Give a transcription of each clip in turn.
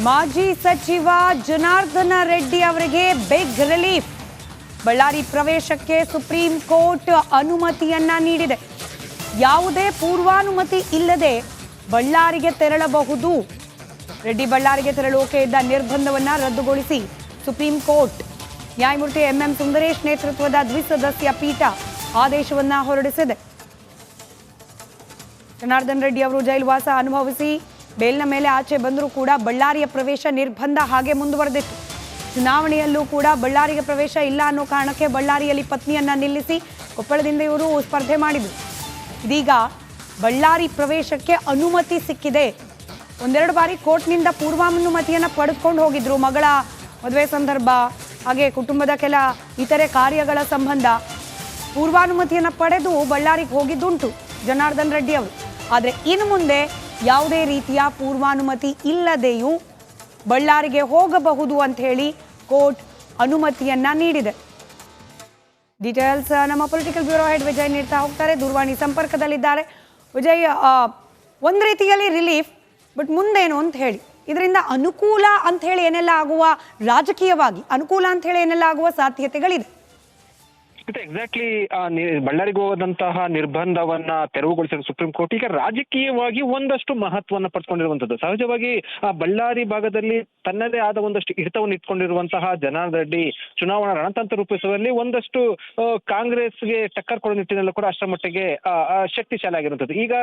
ಮಾಜಿ ಸಚಿವ ಜನಾರ್ದನ ರೆಡ್ಡಿ ಅವರಿಗೆ ಬಿಗ್ ರಿಲೀಫ್. ಬಳ್ಳಾರಿ ಪ್ರವೇಶಕ್ಕೆ ಸುಪ್ರೀಂ ಕೋರ್ಟ್ ಅನುಮತಿಯನ್ನ ನೀಡಿದೆ. ಯಾವುದೇ ಪೂರ್ವಾನುಮತಿ ಇಲ್ಲದೆ ಬಳ್ಳಾರಿಗೆ ತೆರಳಬಹುದು. ರೆಡ್ಡಿ ಬಳ್ಳಾರಿಗೆ ತೆರಳುವಿಕೆ ಇದ್ದ ನಿರ್ಬಂಧವನ್ನ ರದ್ದುಗೊಳಿಸಿ ಸುಪ್ರೀಂ ಕೋರ್ಟ್ ನ್ಯಾಯಮೂರ್ತಿ ಎಂಎಂ ಸುಂದರೇಶ್ ನೇತೃತ್ವದ ದ್ವಿಸದಸ್ಯ ಪೀಠ ಆದೇಶವನ್ನ ಹೊರಡಿಸಿದೆ. ಜನಾರ್ದನ ರೆಡ್ಡಿ ಅವರು ಜೈಲುವಾಸ ಅನುಭವಿಸಿ ಬೇಲ್ನ ಮೇಲೆ ಆಚೆ ಬಂದರೂ ಕೂಡ ಬಳ್ಳಾರಿಯ ಪ್ರವೇಶ ನಿರ್ಬಂಧ ಹಾಗೆ ಮುಂದುವರೆದಿತ್ತು. ಚುನಾವಣೆಯಲ್ಲೂ ಕೂಡ ಬಳ್ಳಾರಿಗೆ ಪ್ರವೇಶ ಇಲ್ಲ ಅನ್ನೋ ಕಾರಣಕ್ಕೆ ಬಳ್ಳಾರಿಯಲ್ಲಿ ಪತ್ನಿಯನ್ನ ನಿಲ್ಲಿಸಿ ಕೊಪ್ಪಳದಿಂದ ಇವರು ಸ್ಪರ್ಧೆ ಮಾಡಿದರು. ಇದೀಗ ಬಳ್ಳಾರಿ ಪ್ರವೇಶಕ್ಕೆ ಅನುಮತಿ ಸಿಕ್ಕಿದೆ. ಒಂದೆರಡು ಬಾರಿ ಕೋರ್ಟ್ನಿಂದ ಪೂರ್ವಾನುಮತಿಯನ್ನು ಪಡೆದುಕೊಂಡು ಹೋಗಿದ್ರು. ಮಗಳ ಮದುವೆ ಸಂದರ್ಭ ಹಾಗೆ ಕುಟುಂಬದ ಕೆಲ ಇತರೆ ಕಾರ್ಯಗಳ ಸಂಬಂಧ ಪೂರ್ವಾನುಮತಿಯನ್ನು ಪಡೆದು ಬಳ್ಳಾರಿಗೆ ಹೋಗಿದ್ದುಂಟು ಜನಾರ್ದನ ರೆಡ್ಡಿ ಅವರು. ಆದರೆ ಇನ್ನು ಮುಂದೆ ಯಾವುದೇ ರೀತಿಯ ಪೂರ್ವಾನುಮತಿ ಇಲ್ಲದೆಯೂ ಬಳ್ಳಾರಿಗೆ ಹೋಗಬಹುದು ಅಂತ ಹೇಳಿ ಕೋರ್ಟ್ ಅನುಮತಿಯನ್ನ ನೀಡಿದೆ. ಡೀಟೇಲ್ಸ್ ನಮ್ಮ ಪೊಲಿಟಿಕಲ್ ಬ್ಯೂರೋ ಹೆಡ್ ವಿಜಯ್ ನೀಡ್ತಾ ಹೋಗ್ತಾರೆ. ದೂರವಾಣಿ ಸಂಪರ್ಕದಲ್ಲಿದ್ದಾರೆ. ವಿಜಯ್, ಒಂದು ರೀತಿಯಲ್ಲಿ ರಿಲೀಫ್, ಬಟ್ ಮುಂದೇನು ಅಂತ ಹೇಳಿ, ಇದರಿಂದ ಅನುಕೂಲ ಅಂತ ಹೇಳಿ ಏನೆಲ್ಲ ಆಗುವ, ರಾಜಕೀಯವಾಗಿ ಅನುಕೂಲ ಅಂತ ಹೇಳಿ ಏನೆಲ್ಲ ಆಗುವ ಸಾಧ್ಯತೆಗಳಿದೆ? ಎಕ್ಸಾಕ್ಟ್ಲಿ ಬಳ್ಳಾರಿಗೆ ಹೋದಂತಹ ನಿರ್ಬಂಧವನ್ನ ತೆರವುಗೊಳಿಸಿದ ಸುಪ್ರೀಂ ಕೋರ್ಟ್ ಈಗ ರಾಜಕೀಯವಾಗಿ ಒಂದಷ್ಟು ಮಹತ್ವವನ್ನು ಪಡ್ಕೊಂಡಿರುವಂತದ್ದು. ಸಹಜವಾಗಿ ಬಳ್ಳಾರಿ ಭಾಗದಲ್ಲಿ ತನ್ನದೇ ಆದ ಒಂದಷ್ಟು ಹಿಡಿತವನ್ನು ಇಟ್ಕೊಂಡಿರುವಂತಹ ಜನಾರ್ದನ ರೆಡ್ಡಿ ಚುನಾವಣಾ ರಣತಂತ್ರ ರೂಪಿಸುವಲ್ಲಿ ಒಂದಷ್ಟು ಕಾಂಗ್ರೆಸ್ಗೆ ಟಕ್ಕರ್ ಕೊಡೋ ನಿಟ್ಟಿನಲ್ಲೂ ಕೂಡ ಅಷ್ಟರ ಮಟ್ಟಿಗೆ ಶಕ್ತಿಶಾಲಿ ಆಗಿರುವಂತದ್ದು. ಈಗ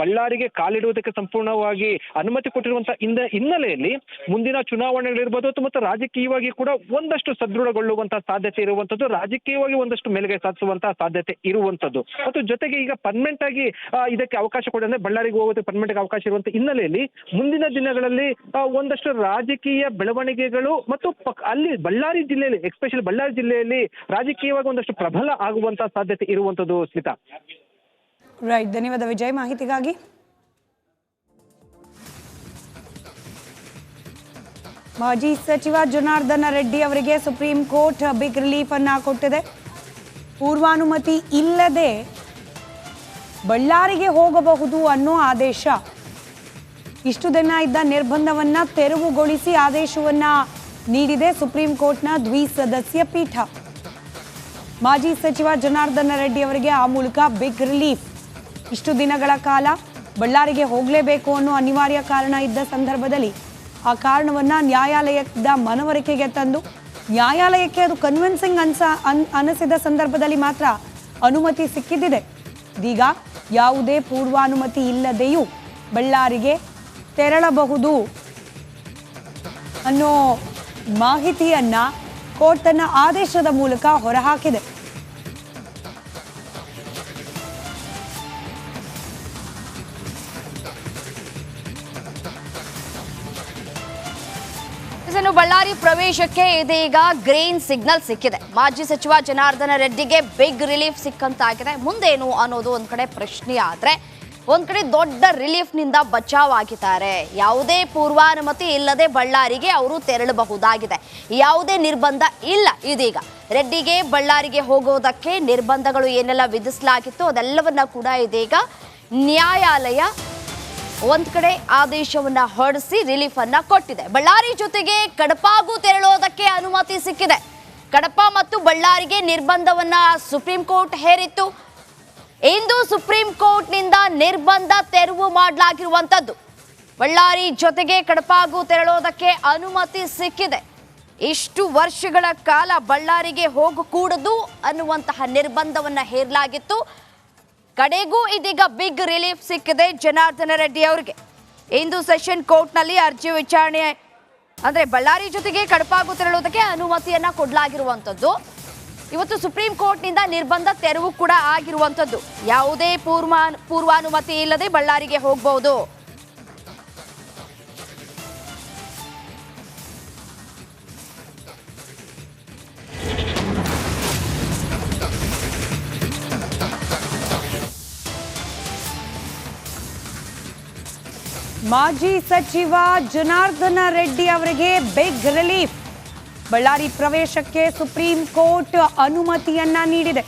ಬಳ್ಳಾರಿಗೆ ಕಾಲಿಡುವುದಕ್ಕೆ ಸಂಪೂರ್ಣವಾಗಿ ಅನುಮತಿ ಕೊಟ್ಟಿರುವಂತಹ ಹಿನ್ನೆಲೆಯಲ್ಲಿ ಮುಂದಿನ ಚುನಾವಣೆಗಳಿರ್ಬೋದು ಮತ್ತು ರಾಜಕೀಯವಾಗಿ ಕೂಡ ಒಂದಷ್ಟು ಸದೃಢಗೊಳ್ಳುವಂತಹ ಸಾಧ್ಯತೆ ಇರುವಂತದ್ದು, ರಾಜಕೀಯವಾಗಿ ಒಂದಷ್ಟು ಮೇಲುಗೈ ಸಾಧಿಸುವಂತಹ ಸಾಧ್ಯತೆ ಇರುವಂತದ್ದು. ಮತ್ತು ಜೊತೆಗೆ ಈಗ ಪರ್ಮನೆಂಟ್ ಆಗಿ ಇದಕ್ಕೆ ಅವಕಾಶ ಕೊಡಂದ್ರೆ ಬಳ್ಳಾರಿಗೆ ಹೋಗೋದಕ್ಕೆ ಪರ್ಮನೆಂಟ್ ಆಗಿ ಅವಕಾಶ ಇರುವಂತಹ ಹಿನ್ನೆಲೆಯಲ್ಲಿ ಮುಂದಿನ ದಿನಗಳಲ್ಲಿ ಒಂದಷ್ಟು ರಾಜಕೀಯ ಬೆಳವಣಿಗೆಗಳು ಮತ್ತು ಅಲ್ಲಿ ಬಳ್ಳಾರಿ ಜಿಲ್ಲೆಯಲ್ಲಿ, ಎಸ್ಪೆಷಲಿ ಬಳ್ಳಾರಿ ಜಿಲ್ಲೆಯಲ್ಲಿ ರಾಜಕೀಯವಾಗಿ ಒಂದಷ್ಟು ಪ್ರಬಲ ಆಗುವಂತಹ ಸಾಧ್ಯತೆ ಇರುವಂತದ್ದು. ಸ್ಮಿತಾ, ರೈಟ್, ಧನ್ಯವಾದ ವಿಜಯ್ ಮಾಹಿತಿಗಾಗಿ. ಮಾಜಿ ಸಚಿವ ಜನಾರ್ದನ ರೆಡ್ಡಿ ಅವರಿಗೆ ಸುಪ್ರೀಂ ಕೋರ್ಟ್ ಬಿಗ್ ರಿಲೀಫ್ ಅನ್ನ ಕೊಟ್ಟಿದೆ. ಪೂರ್ವಾನುಮತಿ ಇಲ್ಲದೆ ಬಳ್ಳಾರಿಗೆ ಹೋಗಬಹುದು ಅನ್ನೋ ಆದೇಶ. ಇಷ್ಟು ದಿನ ಇದ್ದ ನಿರ್ಬಂಧವನ್ನ ತೆರವುಗೊಳಿಸಿ ಆದೇಶವನ್ನ ನೀಡಿದೆ ಸುಪ್ರೀಂ ಕೋರ್ಟ್ನ ದ್ವಿಸದಸ್ಯ ಪೀಠ. ಮಾಜಿ ಸಚಿವ ಜನಾರ್ದನ ರೆಡ್ಡಿ ಅವರಿಗೆ ಆ ಮೂಲಕ ಬಿಗ್ ರಿಲೀಫ್. ಇಷ್ಟು ದಿನಗಳ ಕಾಲ ಬಳ್ಳಾರಿಗೆ ಹೋಗಲೇಬೇಕು ಅನ್ನೋ ಅನಿವಾರ್ಯ ಕಾರಣ ಇದ್ದ ಸಂದರ್ಭದಲ್ಲಿ ಆ ಕಾರಣವನ್ನ ನ್ಯಾಯಾಲಯದ ಮನವರಿಕೆಗೆ ತಂದು ನ್ಯಾಯಾಲಯಕ್ಕೆ ಅದು ಕನ್ವಿನ್ಸಿಂಗ್ ಅನಿಸಿದ ಸಂದರ್ಭದಲ್ಲಿ ಮಾತ್ರ ಅನುಮತಿ ಸಿಕ್ಕಿದ್ದಿದೆ. ಇದೀಗ ಯಾವುದೇ ಪೂರ್ವಾನುಮತಿ ಇಲ್ಲದೆಯೂ ಬಳ್ಳಾರಿಗೆ ತೆರಳಬಹುದು ಅನ್ನೋ ಮಾಹಿತಿಯನ್ನ ಕೋರ್ಟ್ ತನ್ನ ಆದೇಶದ ಮೂಲಕ ಹೊರಹಾಕಿದೆ. ಬಳ್ಳಾರಿ ಪ್ರವೇಶಕ್ಕೆ ಇದೀಗ ಗ್ರೀನ್ ಸಿಗ್ನಲ್ ಸಿಕ್ಕಿದೆ. ಮಾಜಿ ಸಚಿವ ಜನಾರ್ದನ ರೆಡ್ಡಿಗೆ ಬಿಗ್ ರಿಲೀಫ್ ಸಿಕ್ಕಂತಾಗಿದೆ. ಮುಂದೇನು ಅನ್ನೋದು ಒಂದ್ ಕಡೆ ಪ್ರಶ್ನೆ ಆದ್ರೆ, ಒಂದ್ ಕಡೆ ದೊಡ್ಡ ರಿಲೀಫ್ ನಿಂದ ಬಚಾವ್ ಆಗಿದ್ದಾರೆ. ಯಾವುದೇ ಪೂರ್ವಾನುಮತಿ ಇಲ್ಲದೆ ಬಳ್ಳಾರಿಗೆ ಅವರು ತೆರಳಬಹುದಾಗಿದೆ. ಯಾವುದೇ ನಿರ್ಬಂಧ ಇಲ್ಲ. ಇದೀಗ ರೆಡ್ಡಿಗೆ ಬಳ್ಳಾರಿಗೆ ಹೋಗೋದಕ್ಕೆ ನಿರ್ಬಂಧಗಳು ಏನೆಲ್ಲ ವಿಧಿಸಲಾಗಿತ್ತು ಅದೆಲ್ಲವನ್ನ ಕೂಡ ಇದೀಗ ನ್ಯಾಯಾಲಯ ಒಂದ್ ಕಡೆ ಆದೇಶವನ್ನ ಹೊರಡಿಸಿ ರಿಲೀಫ್ ಅನ್ನ ಕೊಟ್ಟಿದೆ. ಬಳ್ಳಾರಿ ಜೊತೆಗೆ ಕಡಪಾಗೂ ತೆರಳೋದಕ್ಕೆ ಅನುಮತಿ ಸಿಕ್ಕಿದೆ. ಕಡಪ ಮತ್ತು ಬಳ್ಳಾರಿಗೆ ನಿರ್ಬಂಧವನ್ನ ಸುಪ್ರೀಂ ಕೋರ್ಟ್ ಹೇರಿತ್ತು. ಇಂದು ಸುಪ್ರೀಂ ಕೋರ್ಟ್ನಿಂದ ನಿರ್ಬಂಧ ತೆರವು ಮಾಡಲಾಗಿರುವಂತದ್ದು. ಬಳ್ಳಾರಿ ಜೊತೆಗೆ ಕಡಪಾಗೂ ತೆರಳೋದಕ್ಕೆ ಅನುಮತಿ ಸಿಕ್ಕಿದೆ. ಇಷ್ಟು ವರ್ಷಗಳ ಕಾಲ ಬಳ್ಳಾರಿಗೆ ಹೋಗಕೂಡದು ಅನ್ನುವಂತಹ ನಿರ್ಬಂಧವನ್ನ ಹೇರಲಾಗಿತ್ತು. ಕಡೆಗೂ ಇದೀಗ ಬಿಗ್ ರಿಲೀಫ್ ಸಿಕ್ಕಿದೆ ಜನಾರ್ದನ ರೆಡ್ಡಿ ಅವರಿಗೆ. ಇಂದು ಸೆಷನ್ ಕೋರ್ಟ್ನಲ್ಲಿ ಅರ್ಜಿ ವಿಚಾರಣೆ, ಅಂದ್ರೆ ಬಳ್ಳಾರಿ ಜೊತೆಗೆ ಕಡಪಾಗೂ ತೆರಳುವುದಕ್ಕೆ ಅನುಮತಿಯನ್ನ ಕೊಡಲಾಗಿರುವಂತದ್ದು. ಇವತ್ತು ಸುಪ್ರೀಂ ಕೋರ್ಟ್ನಿಂದ ನಿರ್ಬಂಧ ತೆರವು ಕೂಡ ಆಗಿರುವಂತದ್ದು. ಯಾವುದೇ ಪೂರ್ವಾನುಮತಿ ಇಲ್ಲದೆ ಬಳ್ಳಾರಿಗೆ ಹೋಗಬಹುದು. ಮಾಜಿ ಸಚಿವ ಜನಾರ್ದನ ರೆಡ್ಡಿ ಅವರಿಗೆ ಬಿಗ್ ರಿಲೀಫ್. ಬಳ್ಳಾರಿ ಪ್ರವೇಶಕ್ಕೆ ಸುಪ್ರೀಂ ಕೋರ್ಟ್ ಅನುಮತಿಯನ್ನ ನೀಡಿದೆ.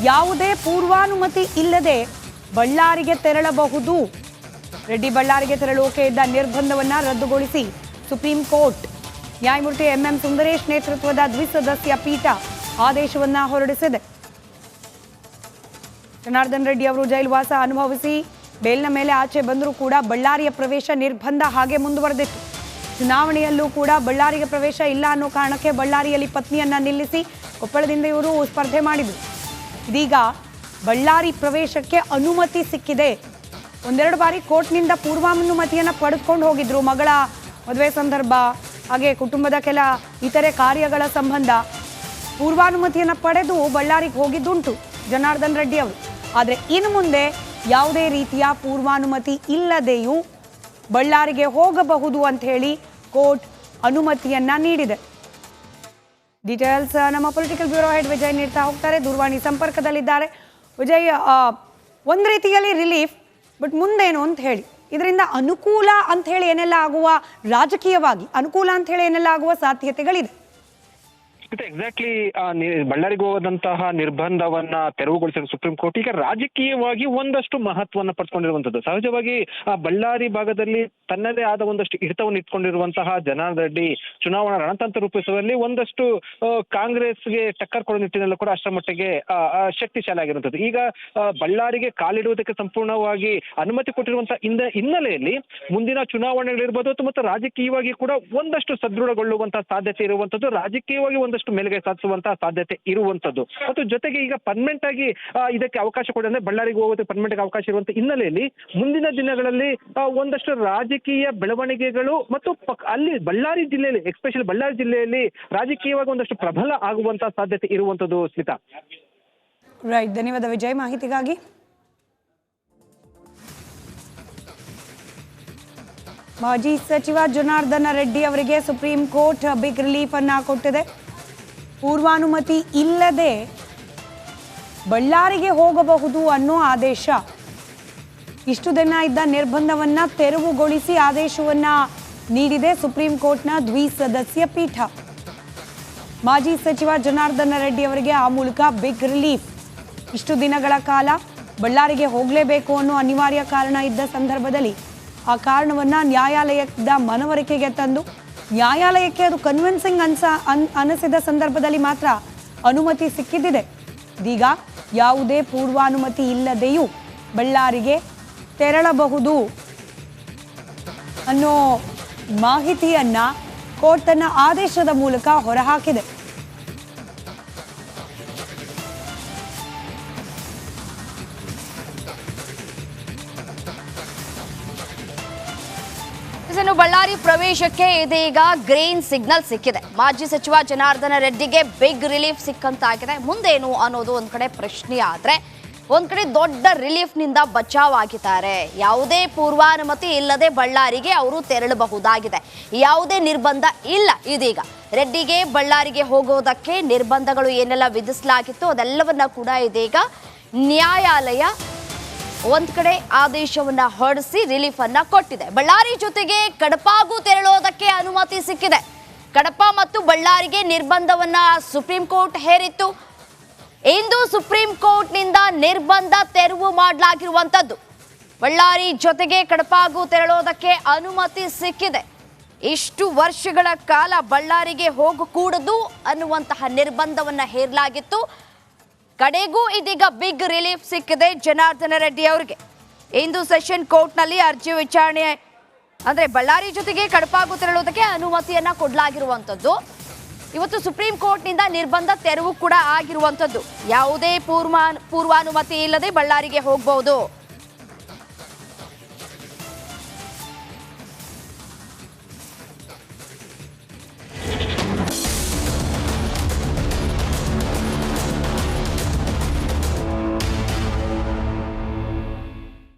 ಯಾವುದೇ ಪೂರ್ವಾನುಮತಿ ಇಲ್ಲದೆ ಬಳ್ಳಾರಿಗೆ ತೆರಳಬಹುದು. ರೆಡ್ಡಿ ಬಳ್ಳಾರಿಗೆ ತೆರಳುವಿಕೆ ಇದ್ದ ನಿರ್ಬಂಧವನ್ನ ರದ್ದುಗೊಳಿಸಿ ಸುಪ್ರೀಂ ಕೋರ್ಟ್. ನ್ಯಾಯಮೂರ್ತಿ ಎಂಎಂ ಸುಂದರೇಶ್ ನೇತೃತ್ವದ ದ್ವಿಸದಸ್ಯ ಪೀಠ ಆದೇಶವನ್ನ ಹೊರಡಿಸಿದೆ. ಜನಾರ್ದನ್ ರೆಡ್ಡಿ ಅವರು ಜೈಲುವಾಸ ಅನುಭವಿಸಿ ಬೇಲ್ನ ಮೇಲೆ ಆಚೆ ಬಂದರೂ ಕೂಡ ಬಳ್ಳಾರಿಯ ಪ್ರವೇಶ ನಿರ್ಬಂಧ ಹಾಗೆ ಮುಂದುವರೆದಿತ್ತು. ಚುನಾವಣೆಯಲ್ಲೂ ಕೂಡ ಬಳ್ಳಾರಿಗೆ ಪ್ರವೇಶ ಇಲ್ಲ ಅನ್ನೋ ಕಾರಣಕ್ಕೆ ಬಳ್ಳಾರಿಯಲ್ಲಿ ಪತ್ನಿಯನ್ನ ನಿಲ್ಲಿಸಿ ಕೊಪ್ಪಳದಿಂದ ಇವರು ಸ್ಪರ್ಧೆ ಮಾಡಿದರು. ಇದೀಗ ಬಳ್ಳಾರಿ ಪ್ರವೇಶಕ್ಕೆ ಅನುಮತಿ ಸಿಕ್ಕಿದೆ. ಒಂದೆರಡು ಬಾರಿ ಕೋರ್ಟ್ನಿಂದ ಪೂರ್ವಾನುಮತಿಯನ್ನು ಪಡೆದುಕೊಂಡು ಹೋಗಿದ್ರು. ಮಗಳ ಮದುವೆ ಸಂದರ್ಭ ಹಾಗೆ ಕುಟುಂಬದ ಕೆಲ ಇತರೆ ಕಾರ್ಯಗಳ ಸಂಬಂಧ ಪೂರ್ವಾನುಮತಿಯನ್ನು ಪಡೆದು ಬಳ್ಳಾರಿಗೆ ಹೋಗಿದ್ದುಂಟು ಜನಾರ್ದನ್ ರೆಡ್ಡಿ ಅವರು. ಆದರೆ ಇನ್ನು ಮುಂದೆ ಯಾವುದೇ ರೀತಿಯ ಪೂರ್ವಾನುಮತಿ ಇಲ್ಲದೆಯೂ ಬಳ್ಳಾರಿಗೆ ಹೋಗಬಹುದು ಅಂತ ಹೇಳಿ ಕೋರ್ಟ್ ಅನುಮತಿಯನ್ನ ನೀಡಿದೆ. ಡೀಟೇಲ್ಸ್ ನಮ್ಮ ಪೊಲಿಟಿಕಲ್ ಬ್ಯೂರೋ ಹೆಡ್ ವಿಜಯ್ ನೀಡ್ತಾ ಹೋಗ್ತಾರೆ. ದೂರವಾಣಿ ಸಂಪರ್ಕದಲ್ಲಿದ್ದಾರೆ. ವಿಜಯ್, ಒಂದು ರೀತಿಯಲ್ಲಿ ರಿಲೀಫ್, ಬಟ್ ಮುಂದೇನು ಅಂತ ಹೇಳಿ, ಇದರಿಂದ ಅನುಕೂಲ ಅಂತ ಹೇಳಿ ಏನೆಲ್ಲ ಆಗುವ, ರಾಜಕೀಯವಾಗಿ ಅನುಕೂಲ ಅಂತ ಹೇಳಿ ಏನೆಲ್ಲ ಆಗುವ ಸಾಧ್ಯತೆಗಳಿದೆ? ಎಕ್ಸಾಕ್ಟ್ಲಿ ಬಳ್ಳಾರಿಗೆ ಹೋದಂತಹ ನಿರ್ಬಂಧವನ್ನ ತೆರವುಗೊಳಿಸಿದ ಸುಪ್ರೀಂ ಕೋರ್ಟ್ ಈಗ ರಾಜಕೀಯವಾಗಿ ಒಂದಷ್ಟು ಮಹತ್ವವನ್ನು ಪಡ್ಕೊಂಡಿರುವಂತದ್ದು. ಸಹಜವಾಗಿ ಬಳ್ಳಾರಿ ಭಾಗದಲ್ಲಿ ತನ್ನದೇ ಆದ ಒಂದಷ್ಟು ಹಿಡಿತವನ್ನು ಇಟ್ಕೊಂಡಿರುವಂತಹ ಜನಾರ್ದನ್ ರೆಡ್ಡಿ ಚುನಾವಣಾ ರಣತಂತ್ರ ರೂಪಿಸುವಲ್ಲಿ ಒಂದಷ್ಟು ಕಾಂಗ್ರೆಸ್ಗೆ ಟಕ್ಕರ್ ಕೊಡೋ ನಿಟ್ಟಿನಲ್ಲೂ ಕೂಡ ಅಷ್ಟರ ಮಟ್ಟಿಗೆ ಶಕ್ತಿಶಾಲಿ ಆಗಿರುವಂತದ್ದು. ಈಗ ಬಳ್ಳಾರಿಗೆ ಕಾಲಿಡುವುದಕ್ಕೆ ಸಂಪೂರ್ಣವಾಗಿ ಅನುಮತಿ ಕೊಟ್ಟಿರುವಂತಹ ಹಿನ್ನೆಲೆಯಲ್ಲಿ ಮುಂದಿನ ಚುನಾವಣೆಗಳಿರ್ಬೋದು ಮತ್ತು ರಾಜಕೀಯವಾಗಿ ಕೂಡ ಒಂದಷ್ಟು ಸದೃಢಗೊಳ್ಳುವಂತಹ ಸಾಧ್ಯತೆ ಇರುವಂತದ್ದು, ರಾಜಕೀಯವಾಗಿ ಒಂದಷ್ಟು ಮೇಲುಗೈ ಸಾಧಿಸುವಂತಹ ಸಾಧ್ಯತೆ ಇರುವಂತದ್ದು. ಮತ್ತು ಜೊತೆಗೆ ಈಗ ಪರ್ಮನೆಂಟ್ ಆಗಿ ಇದಕ್ಕೆ ಅವಕಾಶ ಕೊಡಂದ್ರೆ ಬಳ್ಳಾರಿಗೆ ಹೋಗೋದಕ್ಕೆ ಪರ್ಮನೆಂಟ್ ಆಗಿ ಅವಕಾಶ ಇರುವಂತಹ ಹಿನ್ನೆಲೆಯಲ್ಲಿ ಮುಂದಿನ ದಿನಗಳಲ್ಲಿ ಒಂದಷ್ಟು ರಾಜಕೀಯ ಬೆಳವಣಿಗೆಗಳು ಮತ್ತು ಅಲ್ಲಿ ಬಳ್ಳಾರಿ ಜಿಲ್ಲೆಯಲ್ಲಿ, ಎಸ್ಪೆಷಲಿ ಬಳ್ಳಾರಿ ಜಿಲ್ಲೆಯಲ್ಲಿ ರಾಜಕೀಯವಾಗಿ ಒಂದಷ್ಟು ಪ್ರಬಲ ಆಗುವಂತಹ ಸಾಧ್ಯತೆ ಇರುವಂತದ್ದು. ಸ್ಮಿತಾ, ರೈಟ್, ಧನ್ಯವಾದ ವಿಜಯ್ ಮಾಹಿತಿಗಾಗಿ. ಮಾಜಿ ಸಚಿವ ಜನಾರ್ದನ ರೆಡ್ಡಿ ಅವರಿಗೆ ಸುಪ್ರೀಂ ಕೋರ್ಟ್ ಬಿಗ್ ರಿಲೀಫ್ ಅನ್ನ ಕೊಟ್ಟಿದೆ. ಪೂರ್ವಾನುಮತಿ ಇಲ್ಲದೆ ಬಳ್ಳಾರಿಗೆ ಹೋಗಬಹುದು ಅನ್ನೋ ಆದೇಶ, ಇಷ್ಟು ದಿನ ಇದ್ದ ನಿರ್ಬಂಧವನ್ನ ತೆರವುಗೊಳಿಸಿ ಆದೇಶವನ್ನ ನೀಡಿದೆ ಸುಪ್ರೀಂ ಕೋರ್ಟ್ನ ದ್ವಿಸದಸ್ಯ ಪೀಠ. ಮಾಜಿ ಸಚಿವ ಜನಾರ್ದನ ರೆಡ್ಡಿ ಅವರಿಗೆ ಆ ಮೂಲಕ ಬಿಗ್ ರಿಲೀಫ್. ಇಷ್ಟು ದಿನಗಳ ಕಾಲ ಬಳ್ಳಾರಿಗೆ ಹೋಗಲೇಬೇಕು ಅನ್ನೋ ಅನಿವಾರ್ಯ ಕಾರಣ ಇದ್ದ ಸಂದರ್ಭದಲ್ಲಿ ಆ ಕಾರಣವನ್ನ ನ್ಯಾಯಾಲಯದ ಮನವರಿಕೆಗೆ ತಂದು ನ್ಯಾಯಾಲಯಕ್ಕೆ ಅದು ಕನ್ವಿನ್ಸಿಂಗ್ ಅನಿಸಿದ ಸಂದರ್ಭದಲ್ಲಿ ಮಾತ್ರ ಅನುಮತಿ ಸಿಕ್ಕಿದ್ದಿದೆ. ಇದೀಗ ಯಾವುದೇ ಪೂರ್ವಾನುಮತಿ ಇಲ್ಲದೆಯೂ ಬಳ್ಳಾರಿಗೆ ತೆರಳಬಹುದು ಅನ್ನೋ ಮಾಹಿತಿಯನ್ನ ಕೋರ್ಟ್ ತನ್ನ ಆದೇಶದ ಮೂಲಕ ಹೊರಹಾಕಿದೆ. ಬಳ್ಳಾರಿ ಪ್ರವೇಶಕ್ಕೆ ಇದೀಗ ಗ್ರೀನ್ ಸಿಗ್ನಲ್ ಸಿಕ್ಕಿದೆ. ಮಾಜಿ ಸಚಿವ ಜನಾರ್ದನ ರೆಡ್ಡಿಗೆ ಬಿಗ್ ರಿಲೀಫ್ ಸಿಕ್ಕಂತಾಗಿದೆ. ಮುಂದೇನು ಅನ್ನೋದು ಒಂದ್ ಕಡೆ ಪ್ರಶ್ನೆ ಆದ್ರೆ, ಒಂದ್ ಕಡೆ ದೊಡ್ಡ ರಿಲೀಫ್ ನಿಂದ ಬಚಾವಾಗಿದ್ದಾರೆ. ಯಾವುದೇ ಪೂರ್ವಾನುಮತಿ ಇಲ್ಲದೆ ಬಳ್ಳಾರಿಗೆ ಅವರು ತೆರಳಬಹುದಾಗಿದೆ. ಯಾವುದೇ ನಿರ್ಬಂಧ ಇಲ್ಲ. ಇದೀಗ ರೆಡ್ಡಿಗೆ ಬಳ್ಳಾರಿಗೆ ಹೋಗೋದಕ್ಕೆ ನಿರ್ಬಂಧಗಳು ಏನೆಲ್ಲ ವಿಧಿಸಲಾಗಿತ್ತು ಅದೆಲ್ಲವನ್ನ ಕೂಡ ಇದೀಗ ನ್ಯಾಯಾಲಯ ಒಂದ್ ಕಡೆ ಆದೇಶವನ್ನ ಹೊರಡಿಸಿ ರಿಲೀಫ್ ಅನ್ನ ಕೊಟ್ಟಿದೆ. ಬಳ್ಳಾರಿ ಜೊತೆಗೆ ಕಡಪಾಗೂ ತೆರಳೋದಕ್ಕೆ ಅನುಮತಿ ಸಿಕ್ಕಿದೆ. ಕಡಪ ಮತ್ತು ಬಳ್ಳಾರಿಗೆ ನಿರ್ಬಂಧವನ್ನ ಸುಪ್ರೀಂ ಕೋರ್ಟ್ ಹೇರಿತ್ತು. ಇಂದು ಸುಪ್ರೀಂ ಕೋರ್ಟ್ ನಿಂದ ನಿರ್ಬಂಧ ತೆರವು ಮಾಡಲಾಗಿರುವಂತದ್ದು. ಬಳ್ಳಾರಿ ಜೊತೆಗೆ ಕಡಪಾಗೂ ತೆರಳೋದಕ್ಕೆ ಅನುಮತಿ ಸಿಕ್ಕಿದೆ. ಇಷ್ಟು ವರ್ಷಗಳ ಕಾಲ ಬಳ್ಳಾರಿಗೆ ಹೋಗಕೂಡದು ಅನ್ನುವಂತಹ ನಿರ್ಬಂಧವನ್ನ ಹೇರಲಾಗಿತ್ತು. ಕಡೆಗೂ ಇದೀಗ ಬಿಗ್ ರಿಲೀಫ್ ಸಿಕ್ಕಿದೆ ಜನಾರ್ದನ ರೆಡ್ಡಿ ಅವರಿಗೆ. ಇಂದು ಸೆಷನ್ ಕೋರ್ಟ್ನಲ್ಲಿ ಅರ್ಜಿ ವಿಚಾರಣೆ, ಅಂದ್ರೆ ಬಳ್ಳಾರಿ ಜೊತೆಗೆ ಕಡಪಾಗೂ ತೆರಳುವುದಕ್ಕೆ ಅನುಮತಿಯನ್ನ ಕೊಡಲಾಗಿರುವಂತದ್ದು. ಇವತ್ತು ಸುಪ್ರೀಂ ಕೋರ್ಟ್ನಿಂದ ನಿರ್ಬಂಧ ತೆರವು ಕೂಡ ಆಗಿರುವಂತದ್ದು. ಯಾವುದೇ ಪೂರ್ವಾನುಮತಿ ಇಲ್ಲದೆ ಬಳ್ಳಾರಿಗೆ ಹೋಗಬಹುದು.